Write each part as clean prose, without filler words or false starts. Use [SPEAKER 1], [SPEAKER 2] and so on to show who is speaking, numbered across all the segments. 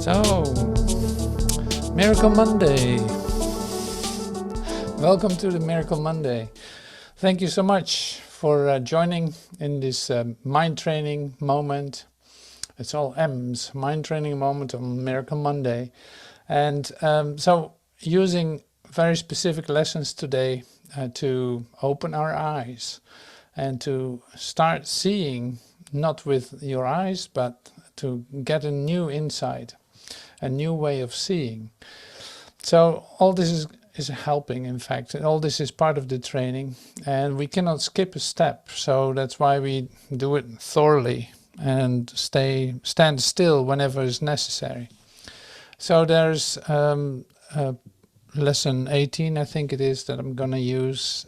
[SPEAKER 1] So, Miracle Monday. Welcome to the Miracle Monday. Thank you so much for joining in this mind training moment. It's all M's, mind training moment on Miracle Monday. And so using very specific lessons today to open our eyes and to start seeing, not with your eyes, but to get a new insight, a new way of seeing. So all this is helping, in fact, and all this is part of the training, and we cannot skip a step. So that's why we do it thoroughly and stand still whenever is necessary. So there's lesson 18, I think it is, that I'm going to use.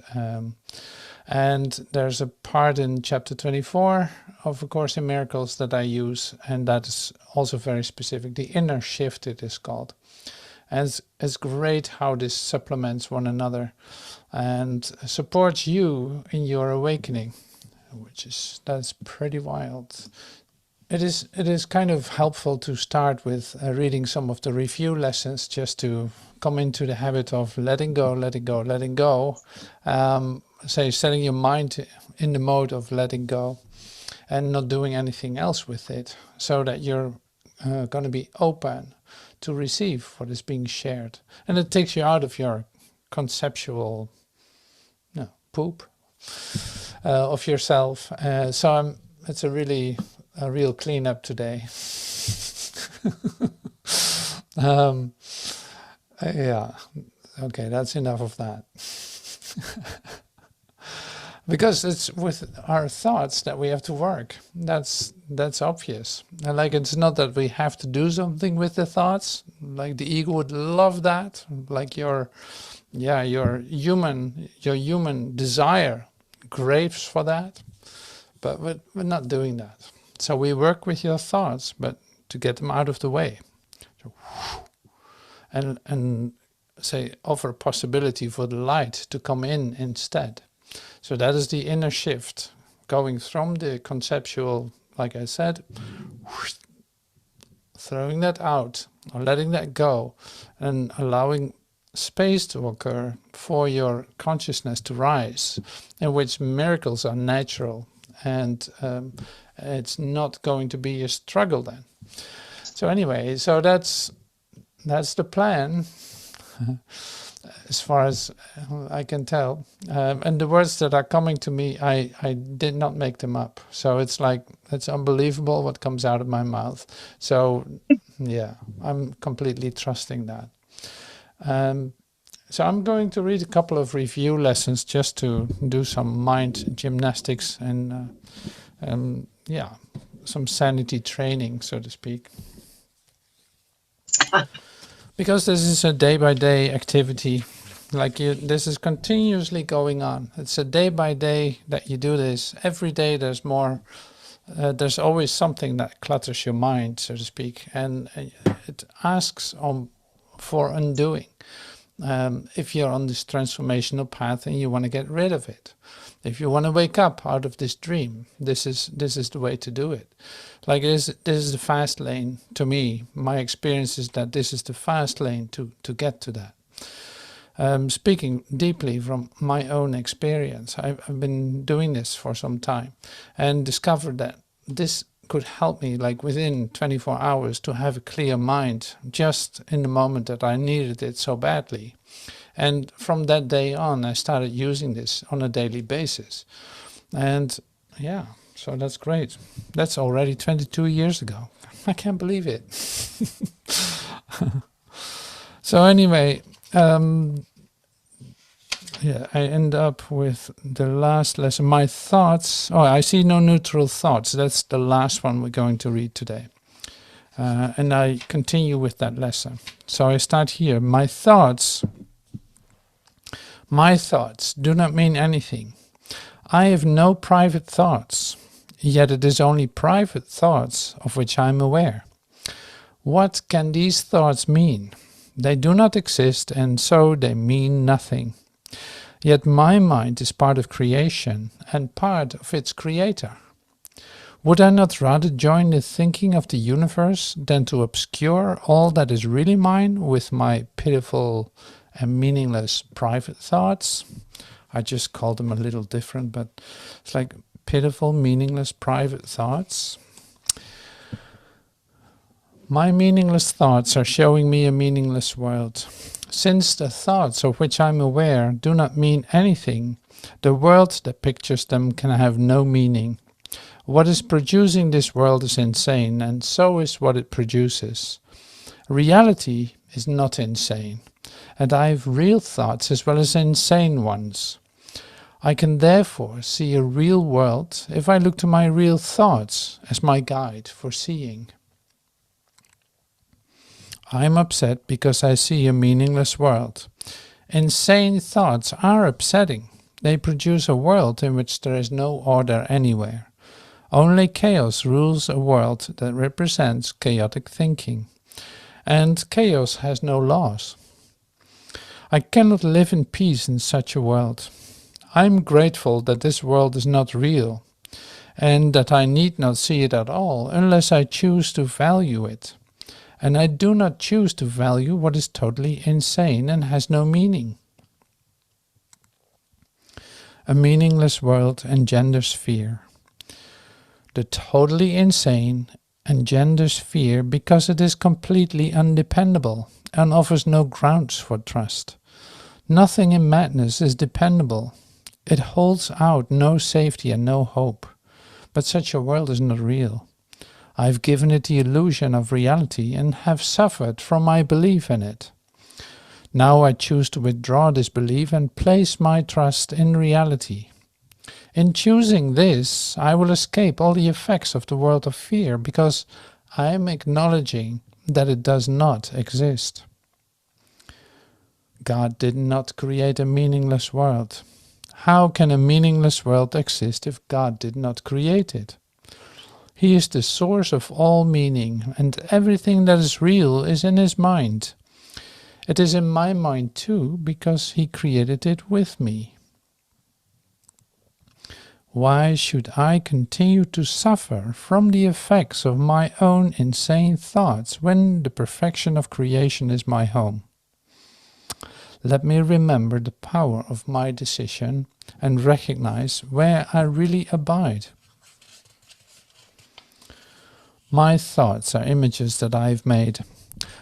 [SPEAKER 1] And there's a part in chapter 24 of A Course in Miracles that I use, and that is also very specific. The inner shift, it is called. And it's great how this supplements one another and supports you in your awakening, that's pretty wild. It is kind of helpful to start with reading some of the review lessons, just to come into the habit of letting go, letting go, letting go. Setting your mind in the mode of letting go and not doing anything else with it, so that you're going to be open to receive what is being shared. And it takes you out of your conceptual poop of yourself. It's a real cleanup today. Yeah, okay, that's enough of that. Because it's with our thoughts that we have to work. That's obvious. And like, it's not that we have to do something with the thoughts. Like the ego would love that. Like your human desire craves for that. But we're not doing that. So we work with your thoughts, but to get them out of the way. So, and offer a possibility for the light to come in instead. So that is the inner shift, going from the conceptual, like I said, throwing that out or letting that go and allowing space to occur for your consciousness to rise, in which miracles are natural, and it's not going to be a struggle then. So anyway, so that's the plan. As far as I can tell. And the words that are coming to me, I did not make them up. So it's unbelievable what comes out of my mouth. So yeah, I'm completely trusting that. So I'm going to read a couple of review lessons just to do some mind gymnastics and some sanity training, so to speak. Because this is a day-by-day activity, this is continuously going on. It's a day-by-day that you do this. Every day there's more, there's always something that clutters your mind, so to speak, and it asks for undoing. If you're on this transformational path and you want to get rid of it. If you want to wake up out of this dream, this is the way to do it. Like this is the fast lane to me. My experience is that this is the fast lane to get to that. Speaking deeply from my own experience, I've been doing this for some time and discovered that this could help me, like within 24 hours, to have a clear mind just in the moment that I needed it so badly. And from that day on, I started using this on a daily basis. And yeah, so that's great. That's already 22 years ago. I can't believe it. So anyway, I end up with the last lesson. My thoughts. Oh, I see no neutral thoughts. That's the last one we're going to read today. And I continue with that lesson. So I start here. My thoughts do not mean anything. I have no private thoughts, yet it is only private thoughts of which I am aware. What can these thoughts mean? They do not exist, and so they mean nothing. Yet my mind is part of creation and part of its creator. Would I not rather join the thinking of the universe than to obscure all that is really mine with my pitiful and meaningless private thoughts? I just call them a little different, but it's like pitiful, meaningless private thoughts. My meaningless thoughts are showing me a meaningless world. Since the thoughts of which I am aware do not mean anything, the world that pictures them can have no meaning. What is producing this world is insane, and so is what it produces. Reality is not insane, and I have real thoughts as well as insane ones. I can therefore see a real world if I look to my real thoughts as my guide for seeing. I am upset because I see a meaningless world. Insane thoughts are upsetting. They produce a world in which there is no order anywhere. Only chaos rules a world that represents chaotic thinking. And chaos has no laws. I cannot live in peace in such a world. I am grateful that this world is not real, and that I need not see it at all unless I choose to value it. And I do not choose to value what is totally insane and has no meaning. A meaningless world engenders fear. The totally insane engenders fear because it is completely undependable and offers no grounds for trust. Nothing in madness is dependable. It holds out no safety and no hope. But such a world is not real. I have given it the illusion of reality and have suffered from my belief in it. Now I choose to withdraw this belief and place my trust in reality. In choosing this, I will escape all the effects of the world of fear, because I am acknowledging that it does not exist. God did not create a meaningless world. How can a meaningless world exist if God did not create it? He is the source of all meaning, and everything that is real is in his mind. It is in my mind too, because he created it with me. Why should I continue to suffer from the effects of my own insane thoughts when the perfection of creation is my home? Let me remember the power of my decision and recognize where I really abide. My thoughts are images that I have made.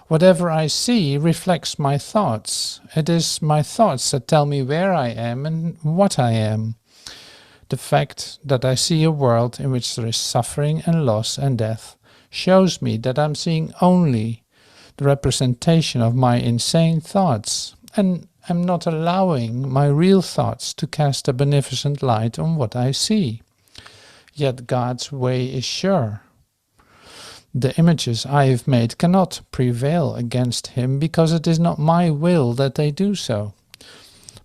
[SPEAKER 1] Whatever I see reflects my thoughts. It is my thoughts that tell me where I am and what I am. The fact that I see a world in which there is suffering and loss and death shows me that I'm seeing only the representation of my insane thoughts, and am not allowing my real thoughts to cast a beneficent light on what I see. Yet God's way is sure. The images I have made cannot prevail against him, because it is not my will that they do so.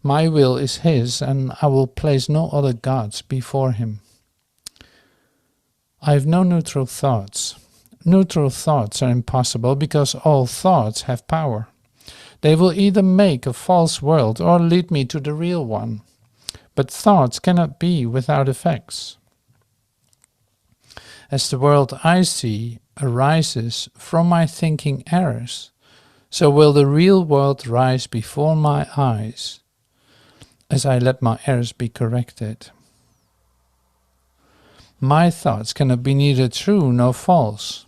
[SPEAKER 1] My will is his, and I will place no other gods before him. I have no neutral thoughts. Neutral thoughts are impossible because all thoughts have power. They will either make a false world or lead me to the real one. But thoughts cannot be without effects. As the world I see arises from my thinking errors, so will the real world rise before my eyes, as I let my errors be corrected. My thoughts cannot be neither true nor false.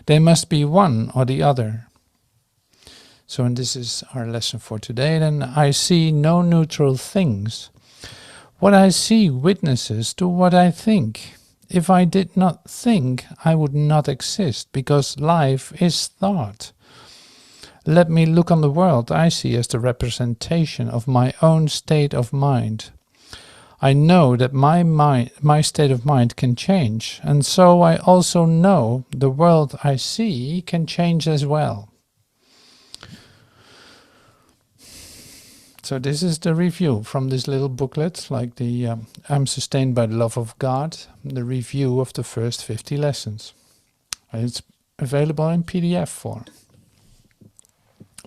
[SPEAKER 1] They must be one or the other. So, and this is our lesson for today, then I see no neutral things. What I see witnesses to what I think. If I did not think, I would not exist, because life is thought. Let me look on the world I see as the representation of my own state of mind. I know that my state of mind can change, and so I also know the world I see can change as well. So this is the review from this little booklet, like the I'm Sustained by the Love of God, the review of the first 50 lessons. It's available in PDF form.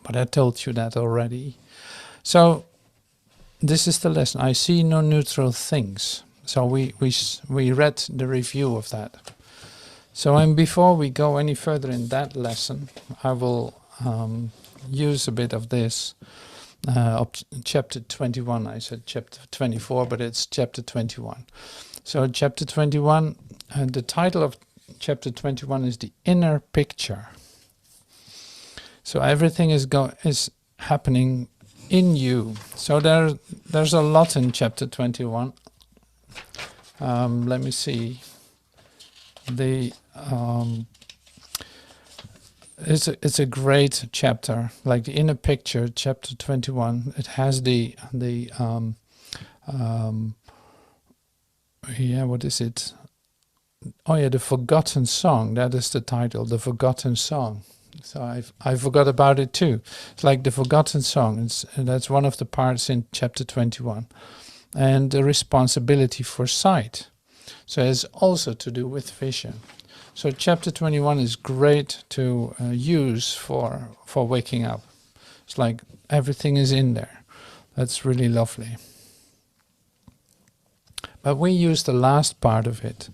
[SPEAKER 1] But I told you that already. So this is the lesson. I see no neutral things. So we read the review of that. So, and before we go any further in that lesson, I will use a bit of this of chapter 21. I said chapter 24, but it's chapter 21. So, chapter 21, the title of chapter 21 is The Inner Picture. So everything is happening in you. So there's a lot in chapter 21. Let me see. It's a great chapter, like the inner picture, chapter 21. It has what is it? Oh yeah, the Forgotten Song. That is the title, the Forgotten Song. So I forgot about it too. It's like the Forgotten Song. That's one of the parts in chapter 21. And the responsibility for sight. So it's also to do with vision. So chapter 21 is great to use for waking up. It's like everything is in there. That's really lovely. But we use the last part of it.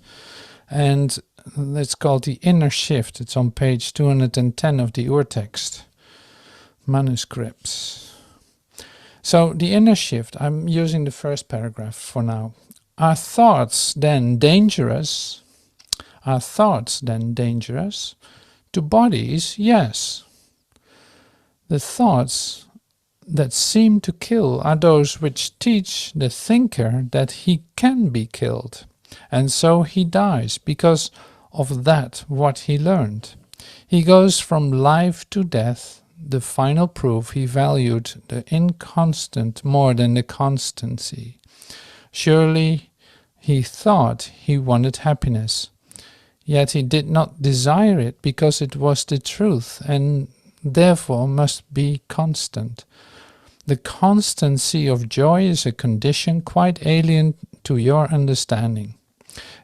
[SPEAKER 1] And it's called The Inner Shift. It's on page 210 of the Urtext manuscripts. So the inner shift, I'm using the first paragraph for now. Are thoughts then dangerous? Are thoughts then dangerous? To bodies, yes. The thoughts that seem to kill are those which teach the thinker that he can be killed. And so he dies because of that what he learned. He goes from life to death, the final proof he valued the inconstant more than the constancy. Surely he thought he wanted happiness, yet he did not desire it because it was the truth and therefore must be constant. The constancy of joy is a condition quite alien to your understanding.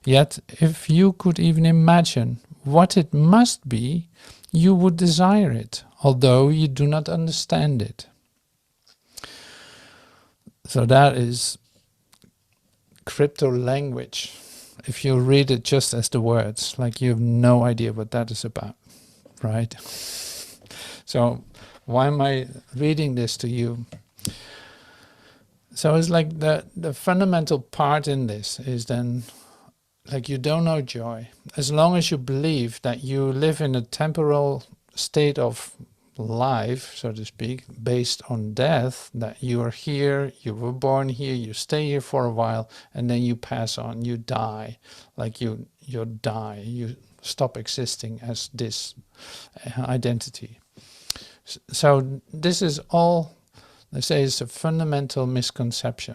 [SPEAKER 1] Yet, if you could even imagine what it must be, you would desire it, although you do not understand it. So that is crypto language. If you read it just as the words, like you have no idea what that is about, right? So why am I reading this to you? So it's like the fundamental part in this is then, like, you don't know joy. As long as you believe that you live in a temporal state of life, so to speak, based on death, that you are here, you were born here, you stay here for a while, and then you pass on, you die. Like you die, you stop existing as this identity. So this is all, let's say, it's a fundamental misconception.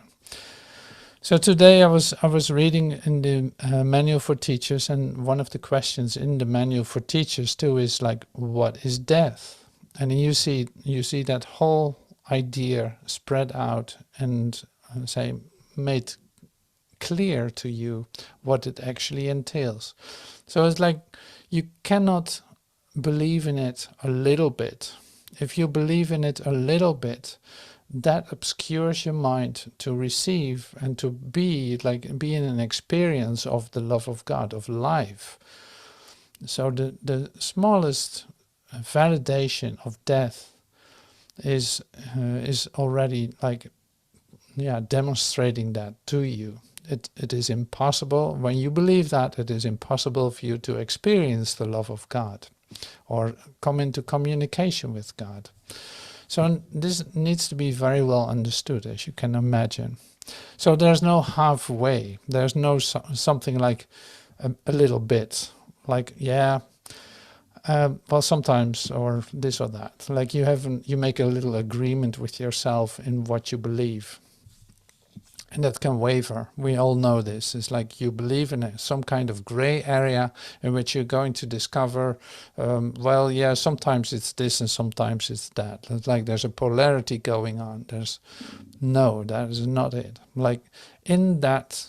[SPEAKER 1] So today I was reading in the manual for teachers, and one of the questions in the manual for teachers too is like, what is death? And you see that whole idea spread out and say made clear to you what it actually entails. So it's like you cannot believe in it a little bit. If you believe in it a little bit, that obscures your mind to receive and to be in an experience of the love of God, of life. So the smallest validation of death is already demonstrating that to you. It is impossible. When you believe that, it is impossible for you to experience the love of God or come into communication with God. So this needs to be very well understood, as you can imagine. So there's no halfway. There's no something like a little bit. Like, well, sometimes, or this or that. Like you make a little agreement with yourself in what you believe. And that can waver. We all know this. It's like you believe in some kind of gray area in which you're going to discover, sometimes it's this and sometimes it's that. It's like there's a polarity going on. No, that is not it. Like in that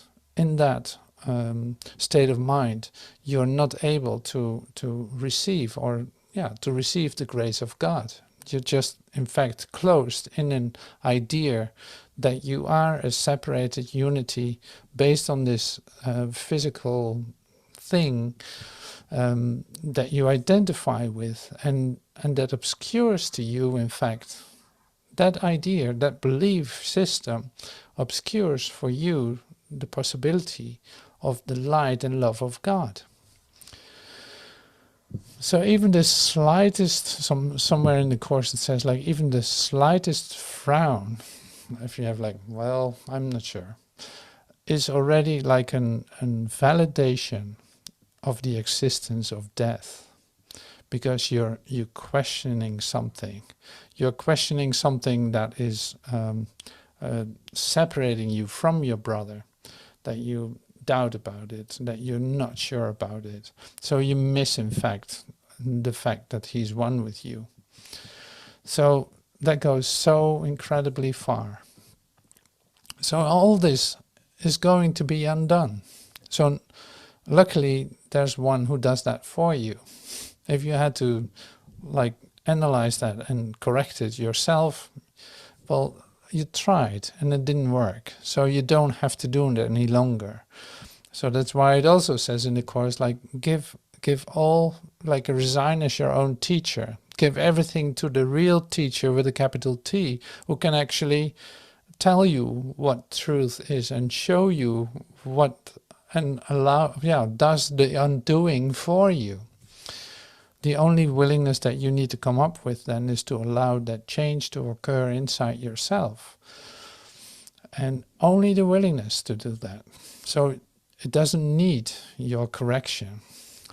[SPEAKER 1] state of mind, you're not able to receive to receive the grace of God. You're just, in fact, closed in an idea that you are a separated unity based on this physical thing that you identify with, and that obscures to you, in fact, that idea, that belief system obscures for you the possibility of the light and love of God. So even the slightest, somewhere in the course it says, like, even the slightest frown, if you have like, well, I'm not sure, is already like an validation of the existence of death, because you're questioning something. You're questioning something that is separating you from your brother, that you doubt about it, that you're not sure about it. So you miss, in fact, the fact that he's one with you. So that goes so incredibly far. So all this is going to be undone. So luckily there's one who does that for you. If you had to like analyze that and correct it yourself, well, you tried and it didn't work. So you don't have to do it any longer. So that's why it also says in the course, like, give all, like, resign as your own teacher. Give everything to the real teacher with a capital T, who can actually tell you what truth is and show you what, and allow, does the undoing for you. The only willingness that you need to come up with then is to allow that change to occur inside yourself. And only the willingness to do that. So it doesn't need your correction.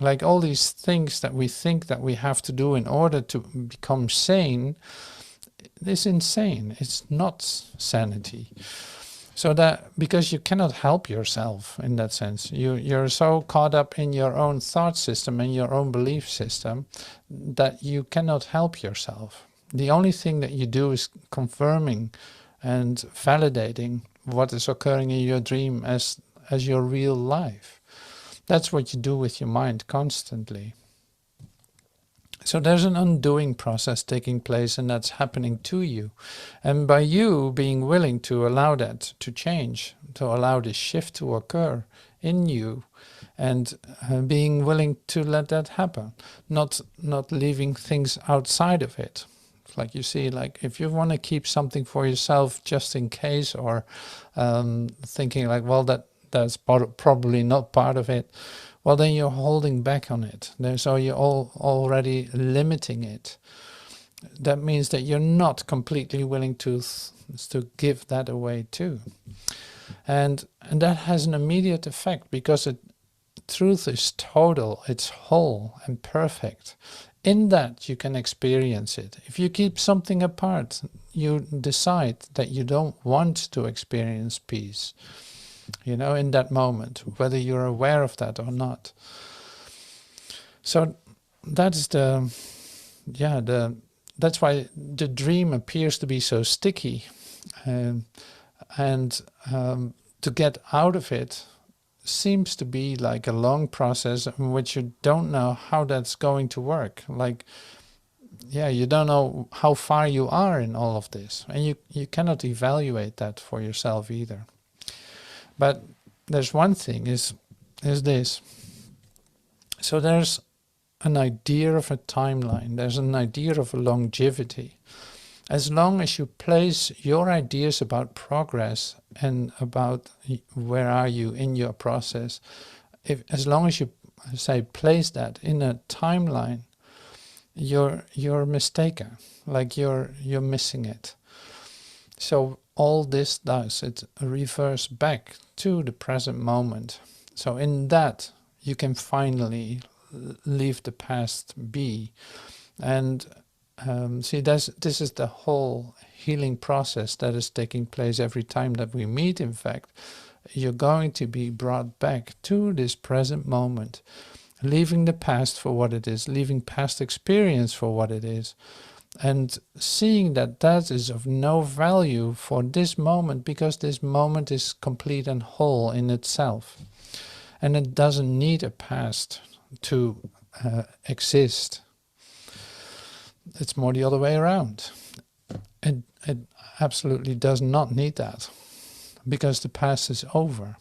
[SPEAKER 1] Like all these things that we think that we have to do in order to become sane is insane. It's not sanity. So that, because you cannot help yourself in that sense. You're so caught up in your own thought system and your own belief system that you cannot help yourself. The only thing that you do is confirming and validating what is occurring in your dream as your real life. That's what you do with your mind constantly. So there's an undoing process taking place, and that's happening to you. And by you being willing to allow that to change, to allow this shift to occur in you, and being willing to let that happen, not leaving things outside of it. Like you see, like if you want to keep something for yourself just in case, or thinking like, well, that's probably not part of it, well, then you're holding back on it. So you're already limiting it. That means that you're not completely willing to give that away too. And that has an immediate effect, because truth is total, it's whole and perfect. In that you can experience it. If you keep something apart, you decide that you don't want to experience peace. You know, in that moment, whether you're aware of that or not. So that's that's why the dream appears to be so sticky, and to get out of it seems to be like a long process in which you don't know how that's going to work. Like, you don't know how far you are in all of this, and you cannot evaluate that for yourself either. But there's one thing is this. So there's an idea of a timeline. There's an idea of a longevity. As long as you place your ideas about progress and about where are you in your process, as long as you say place that in a timeline, you're mistaken. Like you're missing it. So all this does, it reverts back to the present moment. So in that, you can finally leave the past be. And see, this is the whole healing process that is taking place every time that we meet, in fact. You're going to be brought back to this present moment, leaving the past for what it is, leaving past experience for what it is, and seeing that that is of no value for this moment, because this moment is complete and whole in itself. And it doesn't need a past to exist. It's more the other way around. It absolutely does not need that, because the past is over.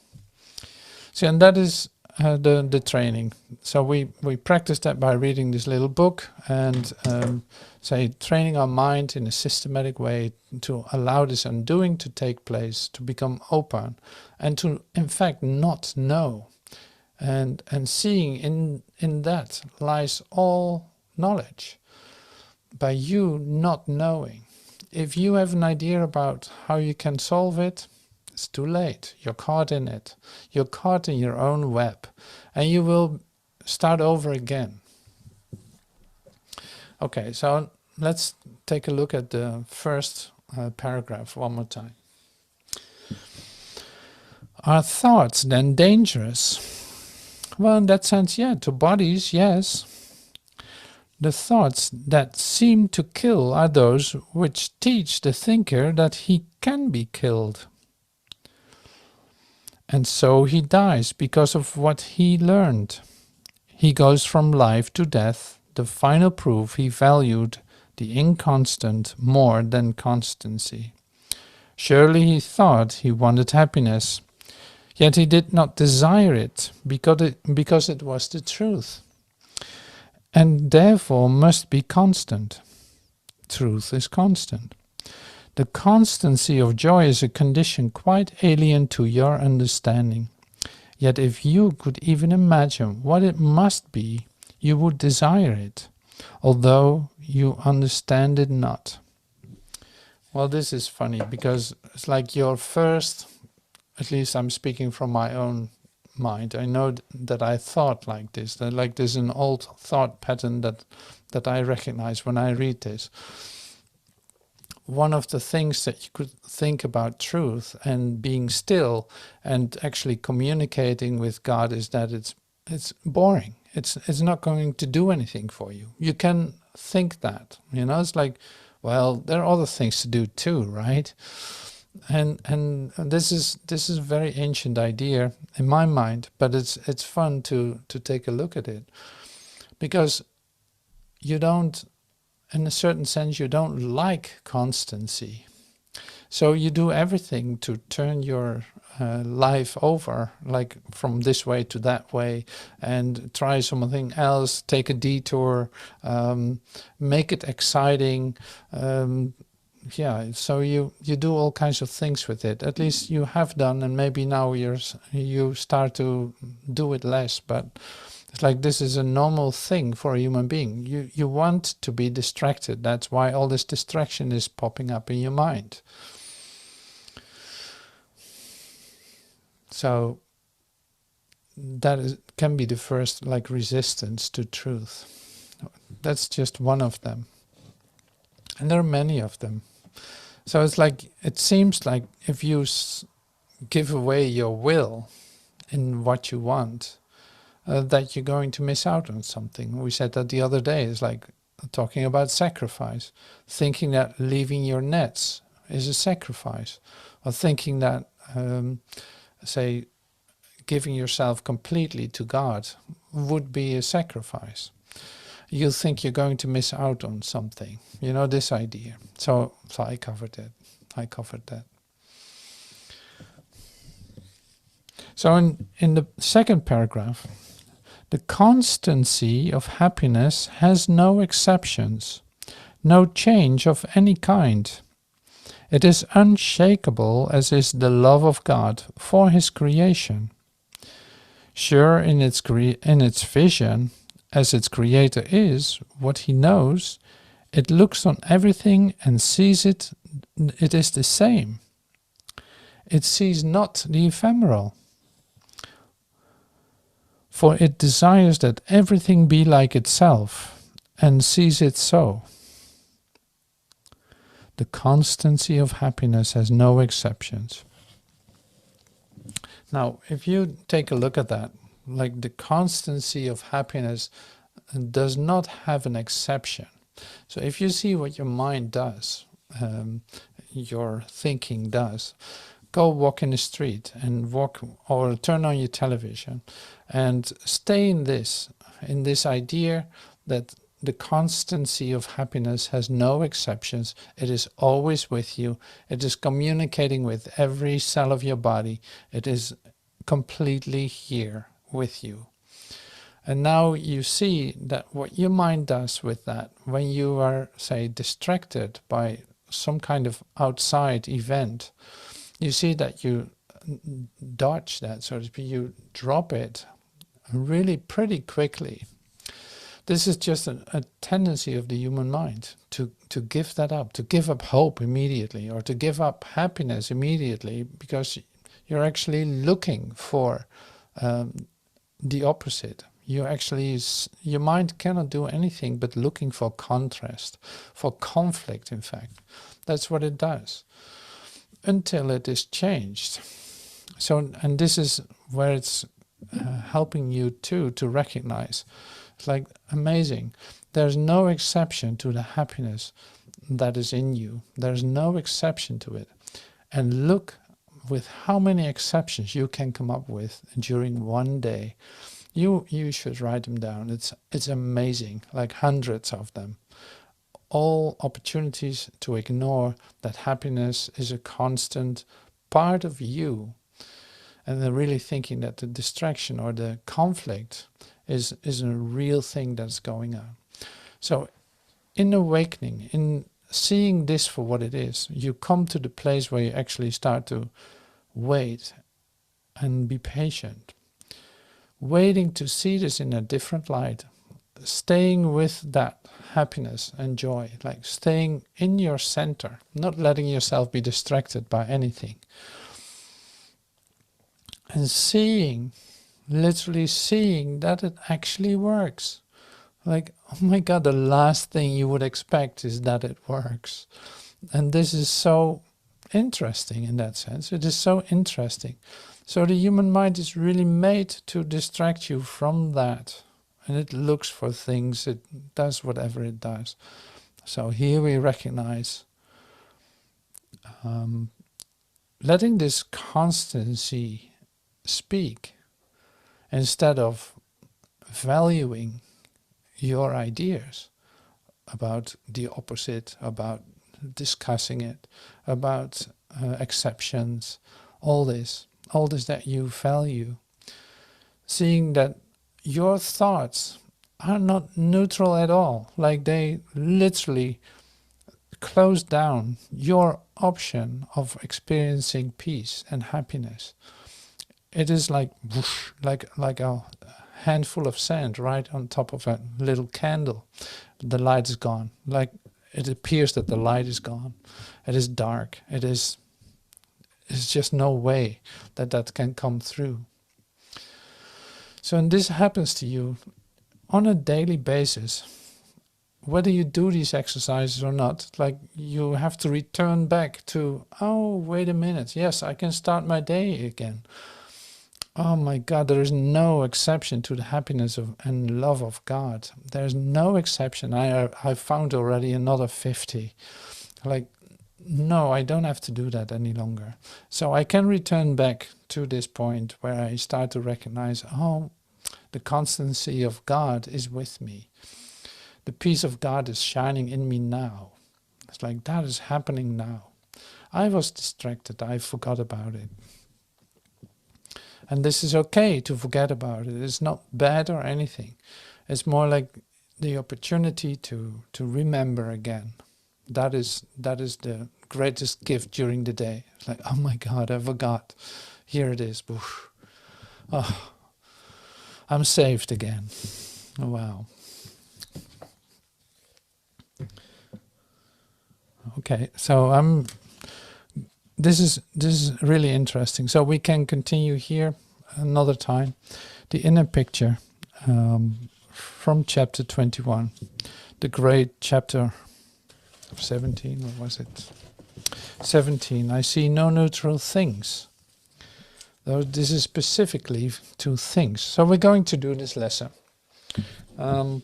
[SPEAKER 1] See, and that is the training. So we practice that by reading this little book and say training our mind in a systematic way to allow this undoing to take place, to become open, and to in fact not know. And seeing in that lies all knowledge. By you not knowing, if you have an idea about how you can solve it, it's too late. You're caught in it. You're caught in your own web, and you will start over again. Okay, so let's take a look at the first paragraph one more time. Are thoughts then dangerous? Well, in that sense, yeah, to bodies, yes. The thoughts that seem to kill are those which teach the thinker that he can be killed. And so he dies because of what he learned. He goes from life to death, the final proof he valued the inconstant more than constancy. Surely he thought he wanted happiness, yet he did not desire it because it was the truth, and therefore must be constant. Truth is constant. The constancy of joy is a condition quite alien to your understanding. Yet if you could even imagine what it must be, you would desire it, although you understand it not. Well, this is funny because it's like your first, at least I'm speaking from my own mind. I know that I thought like this, that like there's an old thought pattern that I recognize when I read this. One of the things that you could think about truth and being still and actually communicating with God is that it's boring. It's not going to do anything for you. You can think that, it's like, well, there are other things to do too, right? And this is a very ancient idea in my mind, but it's fun to take a look at it, because you don't, in a certain sense, you don't like constancy. So you do everything to turn your life over, like from this way to that way, and try something else, take a detour, make it exciting. So you do all kinds of things with it. At least you have done, and maybe now you start to do it less, but it's like this is a normal thing for a human being. You want to be distracted. That's why all this distraction is popping up in your mind. So that can be the first resistance to truth. That's just one of them. And there are many of them. So it's like, it seems like if you give away your will in what you want, that you're going to miss out on something. We said that the other day. It's like talking about sacrifice. Thinking that leaving your nets is a sacrifice. Or thinking that, say, giving yourself completely to God would be a sacrifice. You think you're going to miss out on something. This idea. So I covered that. So in the second paragraph, the constancy of happiness has no exceptions, no change of any kind. It is unshakable as is the love of God for his creation. Sure in its vision, as its creator is, what he knows, it looks on everything and sees it is the same. It sees not the ephemeral, for it desires that everything be like itself, and sees it so. The constancy of happiness has no exceptions. Now, if you take a look at that, like the constancy of happiness does not have an exception. So if you see what your mind does, your thinking does, go walk in the street and walk, or turn on your television and stay in this idea that the constancy of happiness has no exceptions. It is always with you. It is communicating with every cell of your body. It is completely here with you. And now you see that what your mind does with that, when you are, say, distracted by some kind of outside event, you see that you dodge that, so to speak, you drop it really pretty quickly. This is just a tendency of the human mind to give that up, to give up hope immediately, or to give up happiness immediately, because you're actually looking for the opposite. Your mind cannot do anything but looking for contrast, for conflict, in fact. That's what it does, until it is changed. So, and this is where it's helping you too to recognize. It's like amazing. There's no exception to the happiness that is in you. There's no exception to it. And look with how many exceptions you can come up with during one day. You should write them down. It's amazing, like hundreds of them. All opportunities to ignore that happiness is a constant part of you. And they're really thinking that the distraction or the conflict is a real thing that's going on. So in awakening, in seeing this for what it is, you come to the place where you actually start to wait and be patient. Waiting to see this in a different light. Staying with that happiness and joy, like staying in your center, not letting yourself be distracted by anything. And seeing, literally seeing that it actually works. Like, oh my God, the last thing you would expect is that it works. And this is so interesting in that sense. It is so interesting. So the human mind is really made to distract you from that. And it looks for things, it does whatever it does. So here we recognize letting this constancy speak instead of valuing your ideas about the opposite, about discussing it, about exceptions, all this that you value. Seeing that your thoughts are not neutral at all, like they literally close down your option of experiencing peace and happiness. It is like whoosh, like a handful of sand right on top of a little candle. The light is gone. Like it appears that the light is gone. It is dark. It's just no way that can come through. So, and this happens to you on a daily basis, whether you do these exercises or not. Like you have to return back to, oh, wait a minute. Yes, I can start my day again. Oh my God, there is no exception to the happiness of and love of God. There's no exception. I found already another 50. Like, no, I don't have to do that any longer. So I can return back to this point where I start to recognize, oh, the constancy of God is with me. The peace of God is shining in me now. It's like that is happening now. I was distracted. I forgot about it. And this is okay to forget about it. It's not bad or anything. It's more like the opportunity to remember again. That is the greatest gift during the day. It's like, oh my God, I forgot. Here it is. Oh, I'm saved again. Oh, wow. Okay, so this is really interesting. So we can continue here another time. The inner picture from chapter 21, the great chapter 17. What was it? 17. I see no neutral things. Though this is specifically to things. So we're going to do this lesson. I'm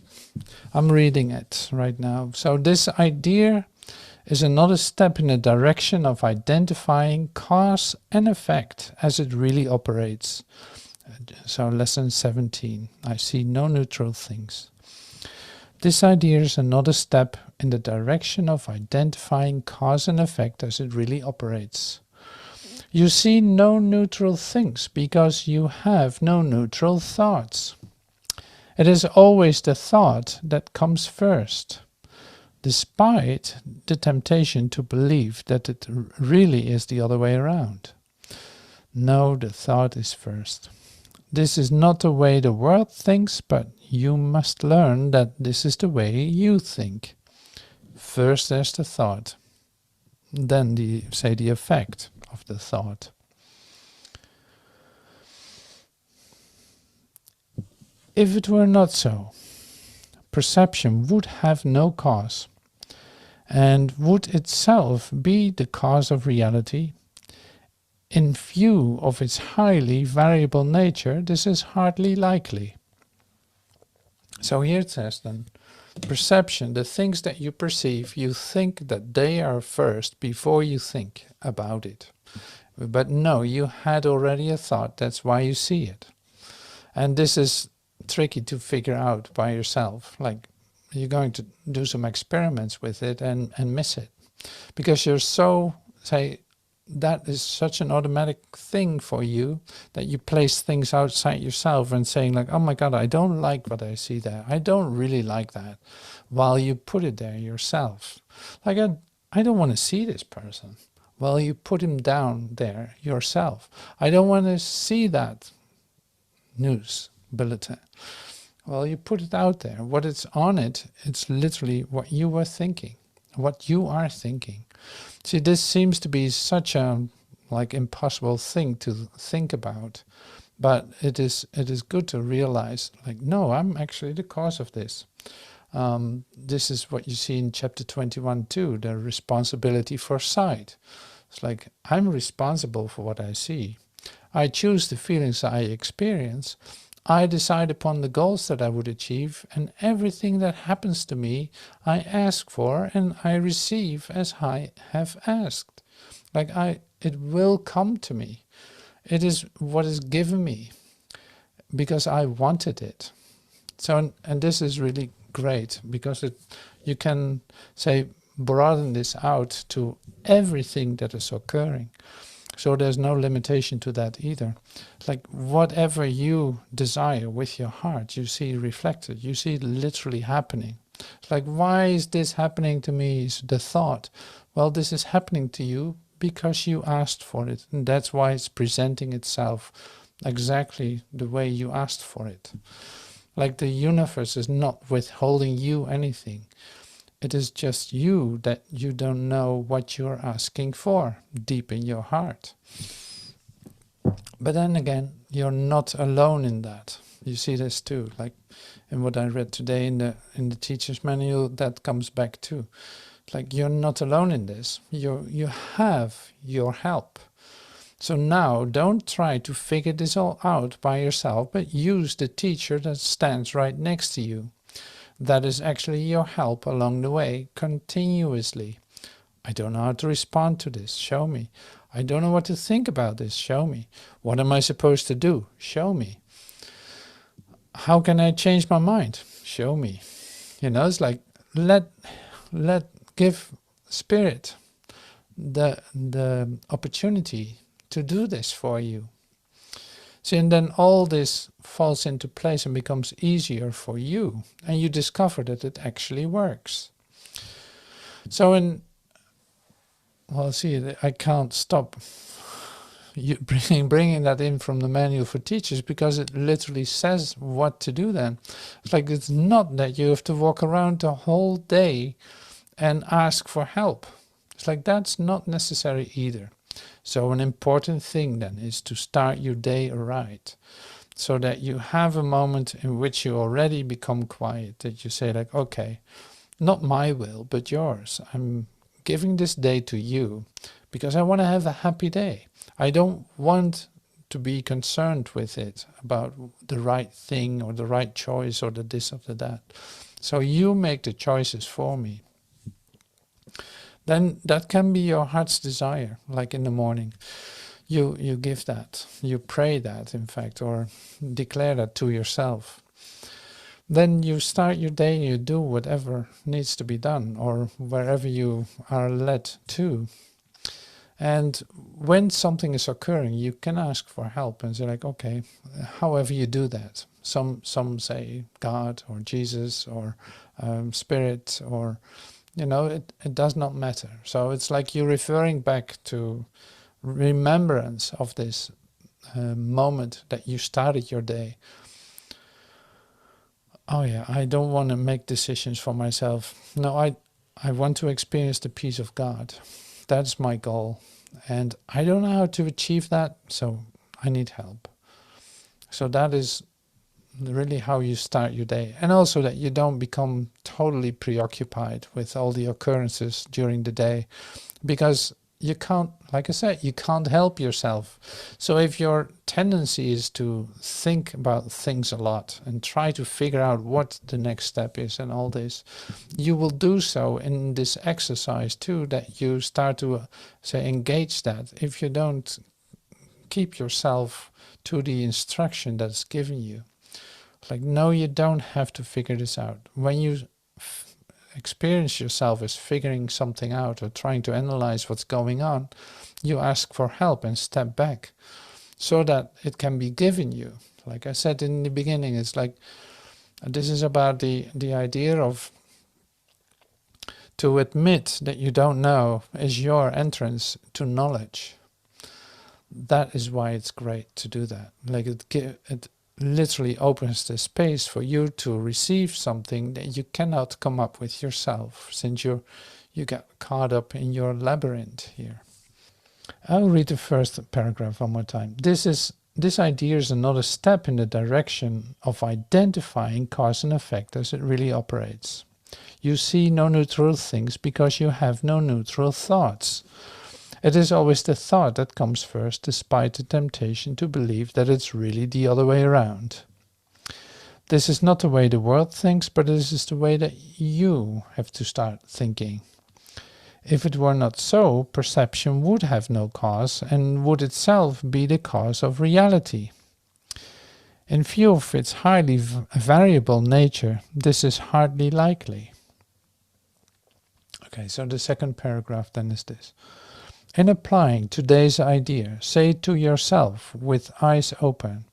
[SPEAKER 1] reading it right now. So this idea is another step in the direction of identifying cause and effect as it really operates. So lesson 17, I see no neutral things. This idea is another step in the direction of identifying cause and effect as it really operates. You see no neutral things because you have no neutral thoughts. It is always the thought that comes first, despite the temptation to believe that it really is the other way around. No, the thought is first. This is not the way the world thinks, but you must learn that this is the way you think. First there's the thought, then the effect of the thought. If it were not so, perception would have no cause, and would itself be the cause of reality. In view of its highly variable nature, this is hardly likely. So here it says then, perception, the things that you perceive, you think that they are first before you think about it. But no, you had already a thought, that's why you see it. And this is tricky to figure out by yourself. Like, you're going to do some experiments with it and miss it. Because you're so, say, that is such an automatic thing for you that you place things outside yourself and saying like, oh my God, I don't like what I see there. I don't really like that. While you put it there yourself. Like, I don't want to see this person. Well, you put him down there yourself. I don't want to see that news bulletin. Well, you put it out there. What is on it, it's literally what you were thinking, what you are thinking. See, this seems to be such a impossible thing to think about, but it is good to realize, like, no, I'm actually the cause of this. This is what you see in chapter 21 too, the responsibility for sight. It's like, I'm responsible for what I see. I choose the feelings I experience. I decide upon the goals that I would achieve, and everything that happens to me, I ask for and I receive as I have asked. Like, it will come to me. It is what is given me because I wanted it. So, and this is really great because you can say broaden this out to everything that is occurring. So there's no limitation to that either. Like, whatever you desire with your heart, you see reflected, you see literally happening. It's like, why is this happening to me? Is the thought. Well, this is happening to you because you asked for it. And that's why it's presenting itself exactly the way you asked for it. Like, the universe is not withholding you anything. It is just you that you don't know what you're asking for deep in your heart. But then again, you're not alone in that. You see this too, like in what I read today in the teacher's manual, that comes back too. Like, you're not alone in this. You have your help. So now don't try to figure this all out by yourself, but use the teacher that stands right next to you. That is actually your help along the way, continuously. I don't know how to respond to this, show me. I don't know what to think about this, show me. What am I supposed to do? Show me. How can I change my mind? Show me. You know, it's like, give Spirit the opportunity to do this for you. See, and then all this falls into place and becomes easier for you, and you discover that it actually works. So I can't stop you bringing that in from the manual for teachers, because it literally says what to do then. It's like, it's not that you have to walk around the whole day and ask for help. It's like, that's not necessary either. So an important thing then is to start your day right, so that you have a moment in which you already become quiet, that you say like, okay, not my will, but yours. I'm giving this day to you because I want to have a happy day. I don't want to be concerned with it about the right thing or the right choice or the this or the that. So you make the choices for me. Then that can be your heart's desire, like in the morning. You give that, you pray that, in fact, or declare that to yourself. Then you start your day, you do whatever needs to be done, or wherever you are led to. And when something is occurring, you can ask for help and say like, okay, however you do that. Some say God or Jesus or Spirit, or it does not matter. So it's like you're referring back to remembrance of this moment that you started your day. Oh yeah, I don't want to make decisions for myself. No, I want to experience the peace of God. That's my goal. And I don't know how to achieve that, so I need help. So that is really how you start your day. And also that you don't become totally preoccupied with all the occurrences during the day, because you can't, like I said, you can't help yourself. So if your tendency is to think about things a lot and try to figure out what the next step is and all this, you will do so in this exercise too, that you start to say engage that. If you don't keep yourself to the instruction that's given you, like, no, you don't have to figure this out. When you experience yourself as figuring something out or trying to analyze what's going on, you ask for help and step back so that it can be given you. Like I said in the beginning, it's like this is about the idea of to admit that you don't know is your entrance to knowledge. That is why it's great to do that. Like it literally opens the space for you to receive something that you cannot come up with yourself, since you get caught up in your labyrinth here. I'll read the first paragraph one more time. This idea is another step in the direction of identifying cause and effect as it really operates. You see no neutral things because you have no neutral thoughts. It is always the thought that comes first, despite the temptation to believe that it's really the other way around. This is not the way the world thinks, but this is the way that you have to start thinking. If it were not so, perception would have no cause and would itself be the cause of reality. In view of its highly variable nature, this is hardly likely. Okay, so the second paragraph then is this. In applying today's idea, say to yourself with eyes open,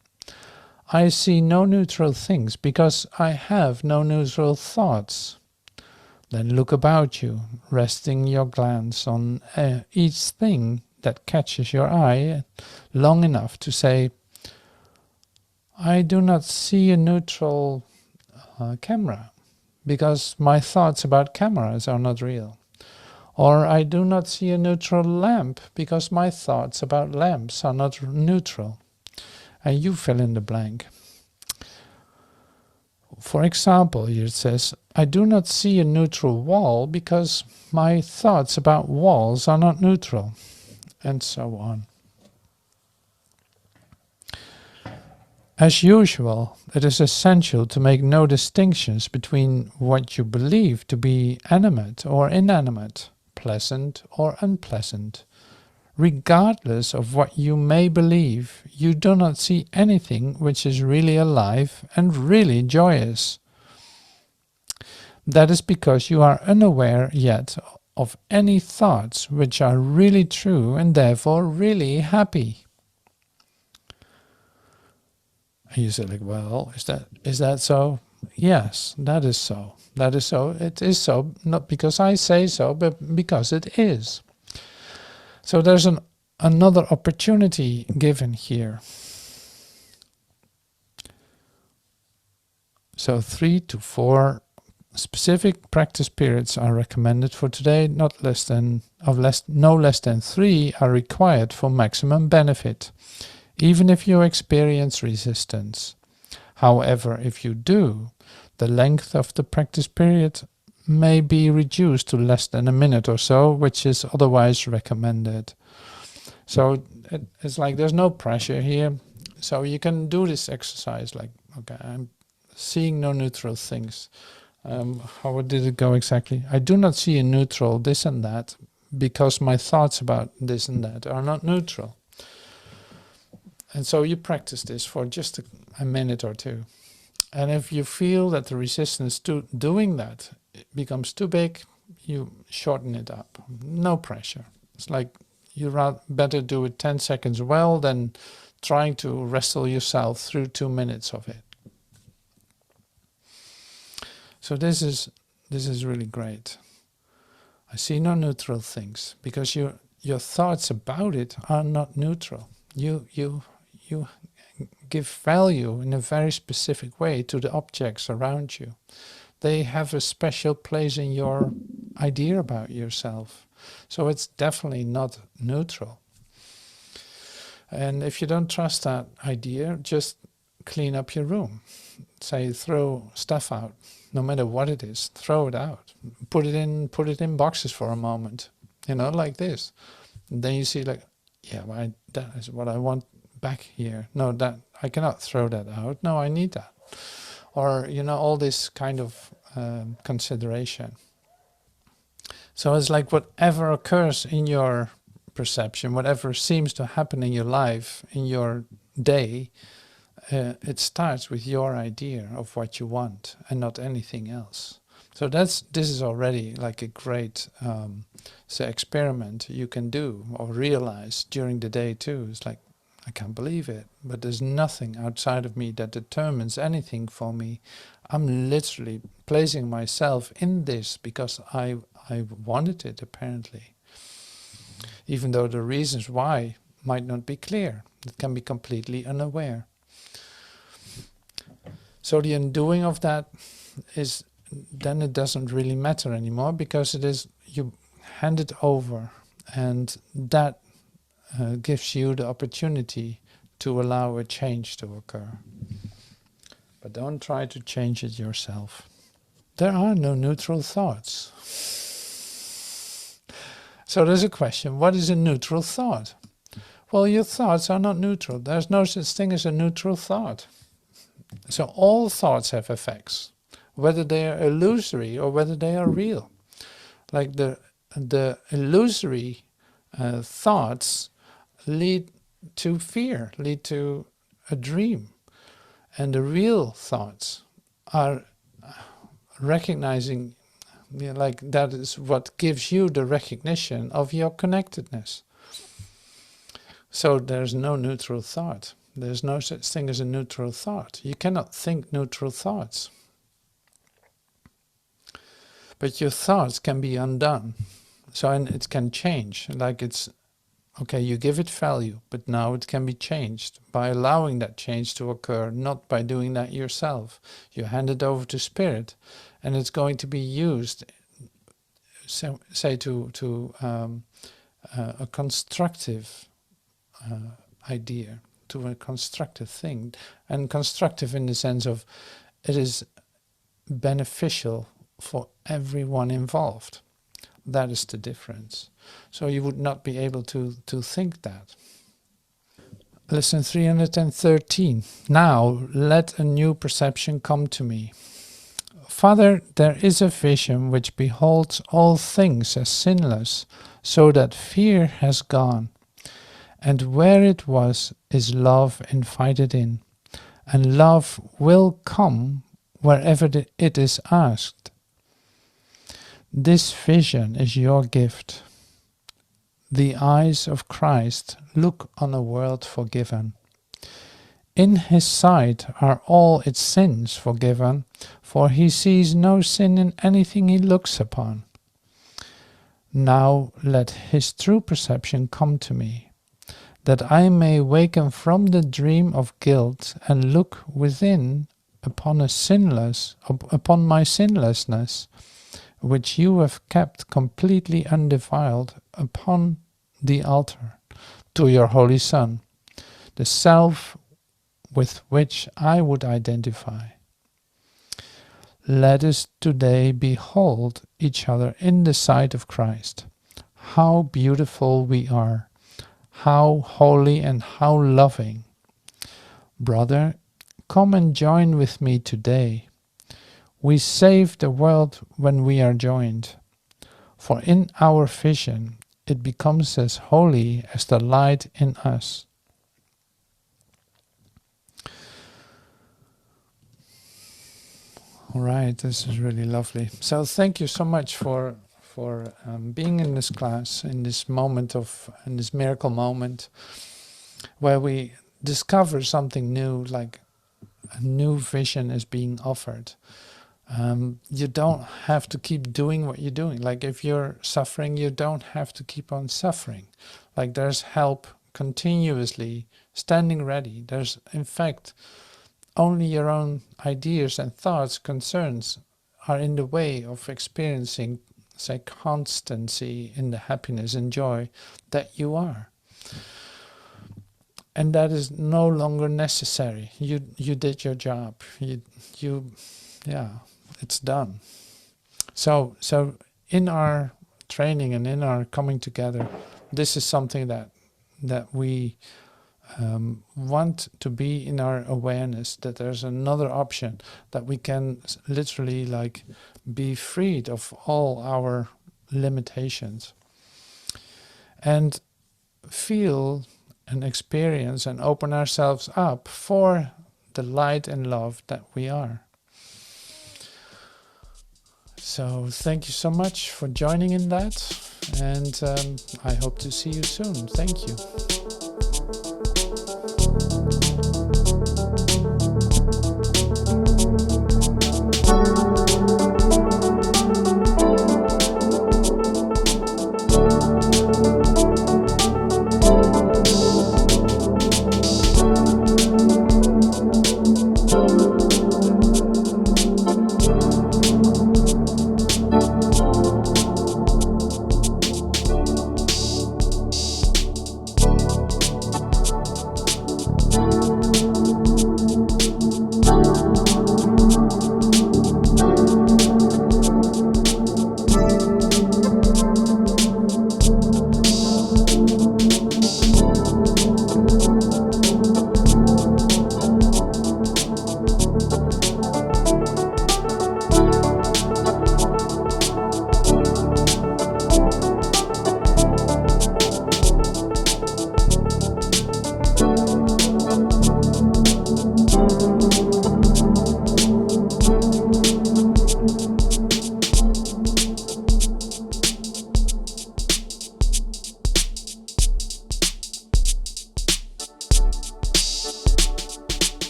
[SPEAKER 1] I see no neutral things because I have no neutral thoughts. Then look about you, resting your glance on each thing that catches your eye long enough to say, I do not see a neutral camera because my thoughts about cameras are not real. Or I do not see a neutral lamp because my thoughts about lamps are not neutral. And you fill in the blank. For example, here it says, I do not see a neutral wall because my thoughts about walls are not neutral. And so on. As usual, it is essential to make no distinctions between what you believe to be animate or inanimate, pleasant or unpleasant. Regardless of what you may believe, you do not see anything which is really alive and really joyous. That is because you are unaware yet of any thoughts which are really true and therefore really happy. And you say like, well, is that so? Yes, that is so. That is so. It is so, not because I say so, but because it is. So there's another opportunity given here. So 3 to 4 specific practice periods are recommended for today. No less than 3 are required for maximum benefit, even if you experience resistance. However, if you do, the length of the practice period may be reduced to less than a minute or so, which is otherwise recommended. So it's like there's no pressure here. So you can do this exercise like, okay, I'm seeing no neutral things. How did it go exactly? I do not see a neutral this and that because my thoughts about this and that are not neutral. And so you practice this for just a minute or two. And if you feel that the resistance to doing that becomes too big, you shorten it up. No pressure. It's like better do it 10 seconds well than trying to wrestle yourself through 2 minutes of it. So this is really great. I see no neutral things, because your thoughts about it are not neutral. You give value in a very specific way to the objects around you. They have a special place in your idea about yourself. So it's definitely not neutral. And if you don't trust that idea, just clean up your room. Say, throw stuff out, no matter what it is, throw it out. Put it in boxes for a moment, like this. And then you see, like, yeah, that is what I want back here. No, that I cannot throw that out. No, I need that. Or, all this kind of consideration. So it's like whatever occurs in your perception, whatever seems to happen in your life, in your day, it starts with your idea of what you want and not anything else. So this is already like a great experiment you can do or realize during the day too. It's like, I can't believe it, but there's nothing outside of me that determines anything for me. I'm literally placing myself in this because I wanted it, apparently. Even though the reasons why might not be clear. It can be completely unaware. So the undoing of that is, then it doesn't really matter anymore, because it is, you hand it over, and that gives you the opportunity to allow a change to occur. But don't try to change it yourself. There are no neutral thoughts. So there's a question, what is a neutral thought? Well, your thoughts are not neutral. There's no such thing as a neutral thought. So all thoughts have effects, whether they are illusory or whether they are real. Like the illusory thoughts lead to fear, lead to a dream. And the real thoughts are recognizing, like that is what gives you the recognition of your connectedness. So there's no neutral thought. There's no such thing as a neutral thought. You cannot think neutral thoughts. But your thoughts can be undone. So, and it can change. Like it's, okay, you give it value, but now it can be changed by allowing that change to occur, not by doing that yourself. You hand it over to Spirit, and it's going to be used, say, to a constructive idea, to a constructive thing. And constructive in the sense of it is beneficial for everyone involved. That is the difference. So you would not be able to think that. Lesson 313. Now let a new perception come to me. Father, there is a vision which beholds all things as sinless, so that fear has gone. And where it was is love invited in. And love will come wherever it is asked. This vision is your gift. The eyes of Christ look on a world forgiven. In his sight are all its sins forgiven, for he sees no sin in anything he looks upon. Now let his true perception come to me, that I may waken from the dream of guilt and look within upon my sinlessness, which you have kept completely undefiled upon the altar, to your Holy Son, the self with which I would identify. Let us today behold each other in the sight of Christ. How beautiful we are, how holy and how loving. Brother, come and join with me today. We save the world when we are joined, for in our vision it becomes as holy as the light in us. All right, this is really lovely. So thank you so much for for being in this class, in this in this miracle moment, where we discover something new, like a new vision is being offered. You don't have to keep doing what you're doing. Like if you're suffering, you don't have to keep on suffering. Like there's help continuously standing ready. There's, in fact, only your own ideas and thoughts, concerns are in the way of experiencing, say, constancy in the happiness and joy that you are. And that is no longer necessary. You did your job. Yeah, it's done. So in our training and in our coming together, this is something that we want to be in our awareness, that there's another option, that we can literally like be freed of all our limitations and feel and experience and open ourselves up for the light and love that we are. So thank you so much for joining in that, and I hope to see you soon. Thank you.